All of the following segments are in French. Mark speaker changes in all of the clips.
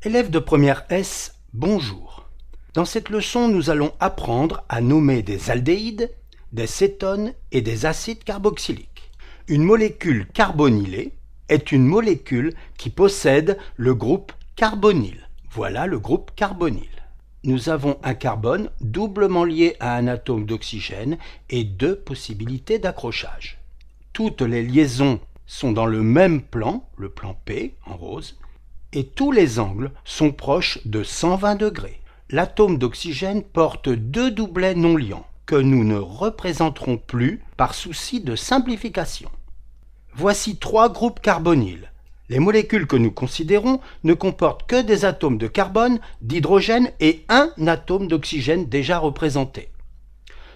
Speaker 1: Élèves de première S, bonjour. Dans cette leçon, nous allons apprendre à nommer des aldéhydes, des cétones et des acides carboxyliques. Une molécule carbonylée est une molécule qui possède le groupe carbonyle. Voilà le groupe carbonyle. Nous avons un carbone doublement lié à un atome d'oxygène et deux possibilités d'accrochage. Toutes les liaisons sont dans le même plan, le plan P en rose, et tous les angles sont proches de 120 degrés. L'atome d'oxygène porte deux doublets non liants que nous ne représenterons plus par souci de simplification. Voici trois groupes carbonyles. Les molécules que nous considérons ne comportent que des atomes de carbone, d'hydrogène et un atome d'oxygène déjà représenté.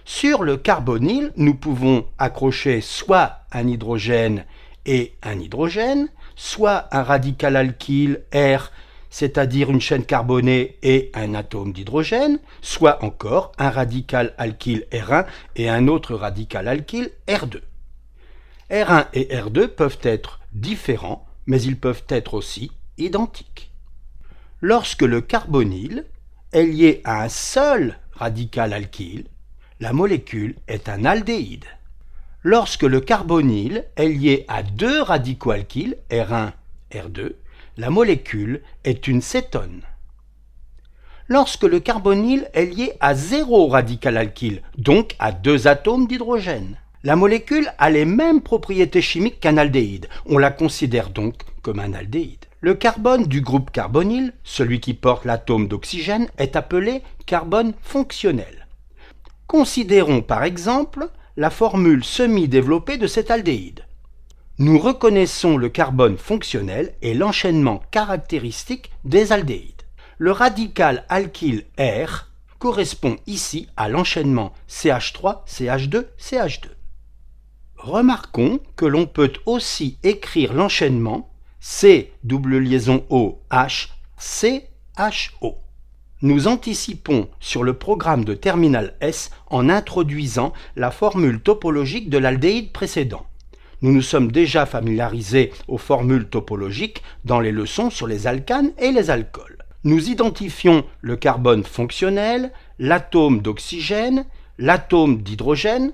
Speaker 1: Sur le carbonyle, nous pouvons accrocher soit un hydrogène et un hydrogène, soit un radical alkyle R, c'est-à-dire une chaîne carbonée et un atome d'hydrogène, soit encore un radical alkyle R1 et un autre radical alkyle R2. R1 et R2 peuvent être différents, mais ils peuvent être aussi identiques. Lorsque le carbonyle est lié à un seul radical alkyle, la molécule est un aldéhyde. Lorsque le carbonyle est lié à deux radicaux alkyles, R1, R2, la molécule est une cétone. Lorsque le carbonyle est lié à zéro radical alkyle, donc à deux atomes d'hydrogène, la molécule a les mêmes propriétés chimiques qu'un aldéhyde. On la considère donc comme un aldéhyde. Le carbone du groupe carbonyle, celui qui porte l'atome d'oxygène, est appelé carbone fonctionnel. Considérons par exemple la formule semi-développée de cet aldéhyde. Nous reconnaissons le carbone fonctionnel et l'enchaînement caractéristique des aldéhydes. Le radical alkyle R correspond ici à l'enchaînement CH3, CH2, CH2. Remarquons que l'on peut aussi écrire l'enchaînement C double liaison O H CHO. Nous anticipons sur le programme de terminale S en introduisant la formule topologique de l'aldéhyde précédent. Nous nous sommes déjà familiarisés aux formules topologiques dans les leçons sur les alcanes et les alcools. Nous identifions le carbone fonctionnel, l'atome d'oxygène, l'atome d'hydrogène,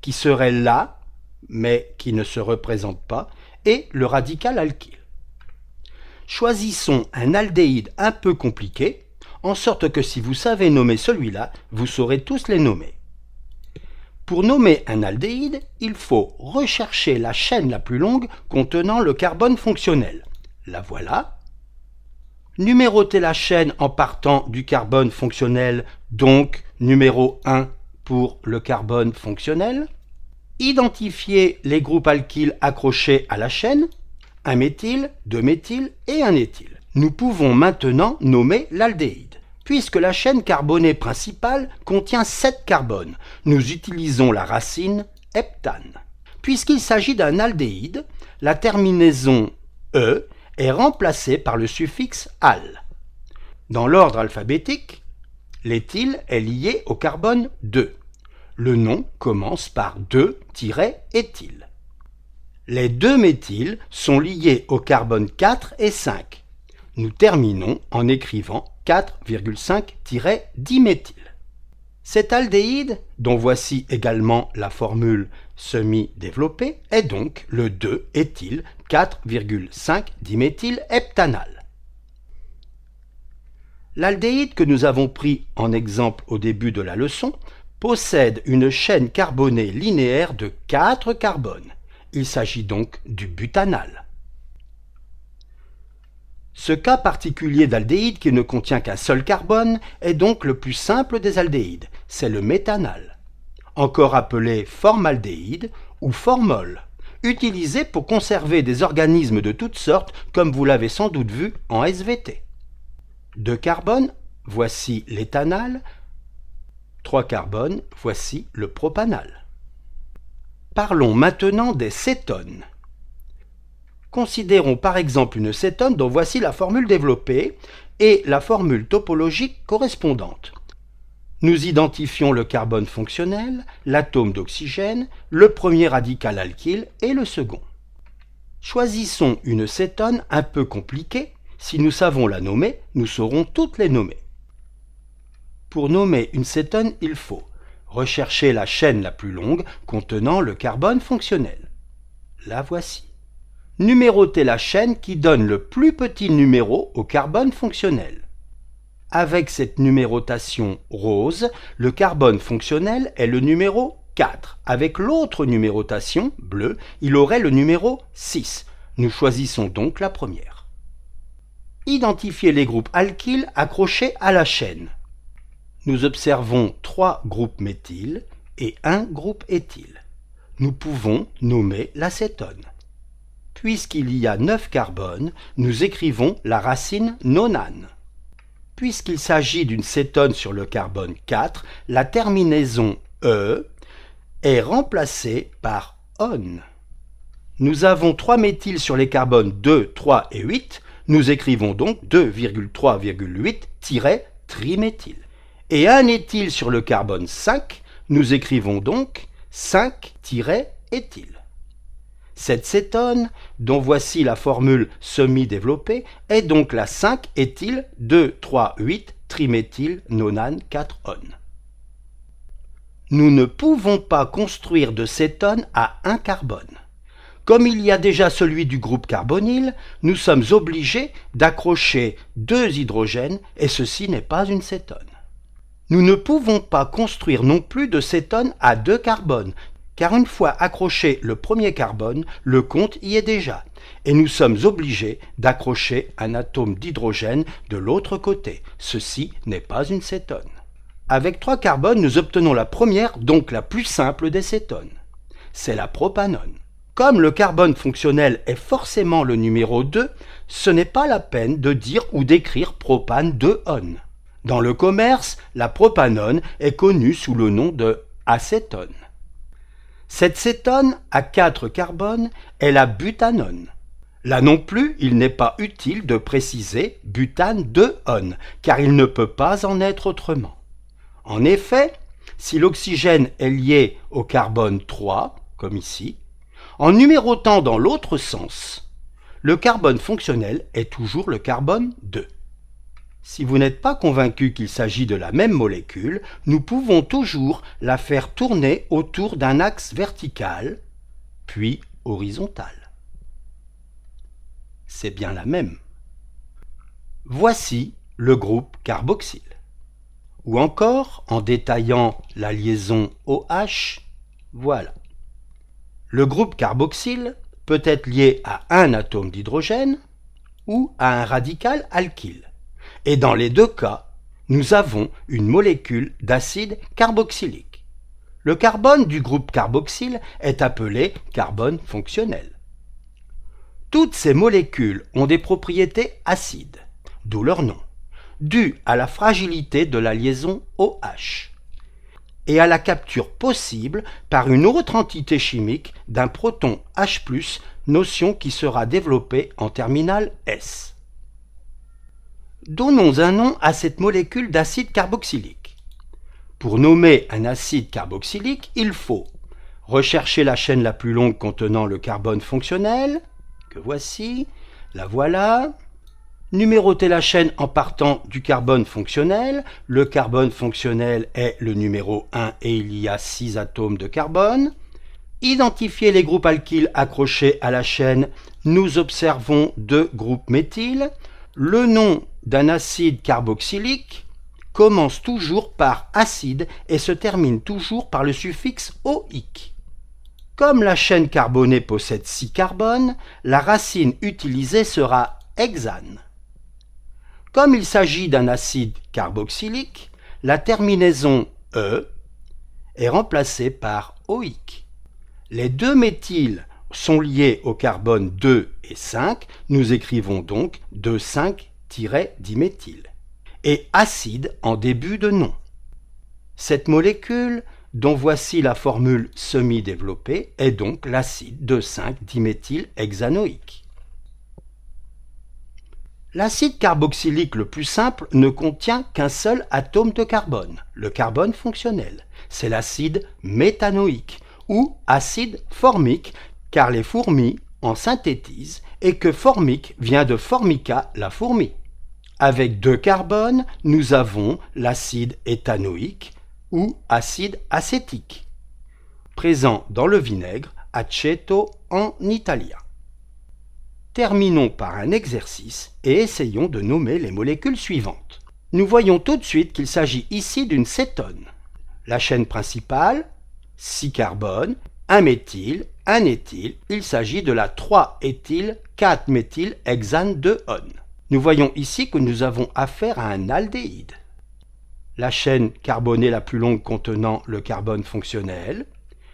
Speaker 1: qui serait là, mais qui ne se représente pas, et le radical alkyle. Choisissons un aldéhyde un peu compliqué, en sorte que si vous savez nommer celui-là, vous saurez tous les nommer. Pour nommer un aldéhyde, il faut rechercher la chaîne la plus longue contenant le carbone fonctionnel. La voilà. Numéroter la chaîne en partant du carbone fonctionnel, donc numéro 1 pour le carbone fonctionnel. Identifier les groupes alkyles accrochés à la chaîne, un méthyle, deux méthyles et un éthyle. Nous pouvons maintenant nommer l'aldéhyde. Puisque la chaîne carbonée principale contient 7 carbones, nous utilisons la racine heptane. Puisqu'il s'agit d'un aldéhyde, la terminaison E est remplacée par le suffixe -al. Dans l'ordre alphabétique, l'éthyle est lié au carbone 2. Le nom commence par 2-éthyle. Les deux méthyles sont liés au carbone 4 et 5. Nous terminons en écrivant 4,5-diméthyle. Cet aldéhyde, dont voici également la formule semi-développée, est donc le 2-éthyl 4,5-diméthylheptanal. L'aldéhyde que nous avons pris en exemple au début de la leçon possède une chaîne carbonée linéaire de 4 carbones. Il s'agit donc du butanal. Ce cas particulier d'aldéhyde qui ne contient qu'un seul carbone est donc le plus simple des aldéhydes, c'est le méthanal, encore appelé formaldéhyde ou formol, utilisé pour conserver des organismes de toutes sortes comme vous l'avez sans doute vu en SVT. 2 carbones, voici l'éthanal, 3 carbones, voici le propanal. Parlons maintenant des cétones. Considérons par exemple une cétone dont voici la formule développée et la formule topologique correspondante. Nous identifions le carbone fonctionnel, l'atome d'oxygène, le premier radical alkyle et le second. Choisissons une cétone un peu compliquée, Si nous savons la nommer, nous saurons toutes les nommer. Pour nommer une cétone, il faut rechercher la chaîne la plus longue contenant le carbone fonctionnel. La voici. Numéroter la chaîne qui donne le plus petit numéro au carbone fonctionnel. Avec cette numérotation rose, le carbone fonctionnel est le numéro 4. Avec l'autre numérotation, bleu, il aurait le numéro 6. Nous choisissons donc la première. Identifier les groupes alkyles accrochés à la chaîne. Nous observons 3 groupes méthyl et 1 groupe éthyle. Nous pouvons nommer l'acétone. Puisqu'il y a 9 carbones, nous écrivons la racine nonane. Puisqu'il s'agit d'une cétone sur le carbone 4, la terminaison E est remplacée par on. Nous avons 3 méthyls sur les carbones 2, 3 et 8, nous écrivons donc 2,3,8-triméthyl. Et un éthyle sur le carbone 5, nous écrivons donc 5-éthyle. Cette cétone, dont voici la formule semi-développée, est donc la 5-éthyl 2,3,8-triméthylnonane-4-one. Nous ne pouvons pas construire de cétone à un carbone. Comme il y a déjà celui du groupe carbonyle, nous sommes obligés d'accrocher 2 hydrogènes et ceci n'est pas une cétone. Nous ne pouvons pas construire non plus de cétone à 2 carbones, car une fois accroché le premier carbone, le compte y est déjà, et nous sommes obligés d'accrocher un atome d'hydrogène de l'autre côté. Ceci n'est pas une cétone. Avec 3 carbones, nous obtenons la première, donc la plus simple des cétones. C'est la propanone. Comme le carbone fonctionnel est forcément le numéro 2, ce n'est pas la peine de dire ou d'écrire propane 2-on. Dans le commerce, la propanone est connue sous le nom de acétone. Cette cétone à 4 carbones est la butanone. Là non plus, il n'est pas utile de préciser butane 2-on, car il ne peut pas en être autrement. En effet, si l'oxygène est lié au carbone 3, comme ici, en numérotant dans l'autre sens, le carbone fonctionnel est toujours le carbone 2. Si vous n'êtes pas convaincu qu'il s'agit de la même molécule, nous pouvons toujours la faire tourner autour d'un axe vertical, puis horizontal. C'est bien la même. Voici le groupe carboxyle. Ou encore, en détaillant la liaison OH, voilà. Le groupe carboxyle peut être lié à un atome d'hydrogène ou à un radical alkyle. Et dans les deux cas, nous avons une molécule d'acide carboxylique. Le carbone du groupe carboxyle est appelé carbone fonctionnel. Toutes ces molécules ont des propriétés acides, d'où leur nom, dû à la fragilité de la liaison OH et à la capture possible par une autre entité chimique d'un proton H+, notion qui sera développée en terminale S. Donnons un nom à cette molécule d'acide carboxylique. Pour nommer un acide carboxylique, il faut rechercher la chaîne la plus longue contenant le carbone fonctionnel, que voici, la voilà. Numéroter la chaîne en partant du carbone fonctionnel. Le carbone fonctionnel est le numéro 1 et il y a 6 atomes de carbone. Identifier les groupes alkyles accrochés à la chaîne. Nous observons 2 groupes méthyl. Le nom d'un acide carboxylique commence toujours par acide et se termine toujours par le suffixe oïque. Comme la chaîne carbonée possède 6 carbones, la racine utilisée sera hexane. Comme il s'agit d'un acide carboxylique, la terminaison E est remplacée par oïque. Les 2 méthyls sont liés au carbone 2 et 5, nous écrivons donc 2,5-diméthyl. Et acide en début de nom. Cette molécule, dont voici la formule semi-développée, est donc l'acide 2,5-diméthylhexanoïque. L'acide carboxylique le plus simple ne contient qu'un seul atome de carbone, le carbone fonctionnel. C'est l'acide méthanoïque ou acide formique, car les fourmis en synthétisent et que formique vient de formica, la fourmi. Avec 2 carbones, nous avons l'acide éthanoïque ou acide acétique, présent dans le vinaigre aceto en italien. Terminons par un exercice et essayons de nommer les molécules suivantes. Nous voyons tout de suite qu'il s'agit ici d'une cétone. La chaîne principale, 6 carbones, 1 méthyle, 1 éthyle, il s'agit de la 3-éthyl 4-méthylhexane 2-one. Nous voyons ici que nous avons affaire à un aldéhyde. La chaîne carbonée la plus longue contenant le carbone fonctionnel,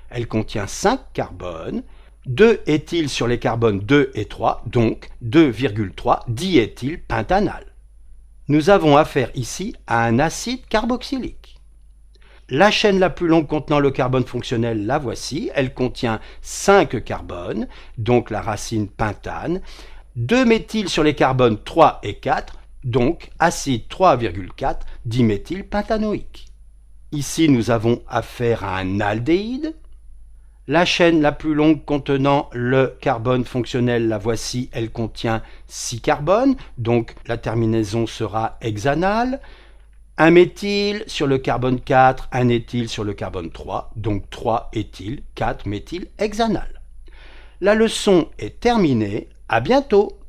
Speaker 1: elle contient 5 carbones, 2 éthyles sur les carbones 2 et 3, donc 2,3 diéthylpentanal. Nous avons affaire ici à un acide carboxylique. La chaîne la plus longue contenant le carbone fonctionnel, la voici, elle contient 5 carbones, donc la racine pentane, 2 méthyles sur les carbones 3 et 4, donc acide 3,4 diméthylpentanoïque. Ici, nous avons affaire à un aldéhyde. La chaîne la plus longue contenant le carbone fonctionnel, la voici, elle contient 6 carbones, donc la terminaison sera hexanale. Un méthyle sur le carbone 4, un éthyle sur le carbone 3, donc 3 éthyl, 4 méthylhexanal. La leçon est terminée, à bientôt!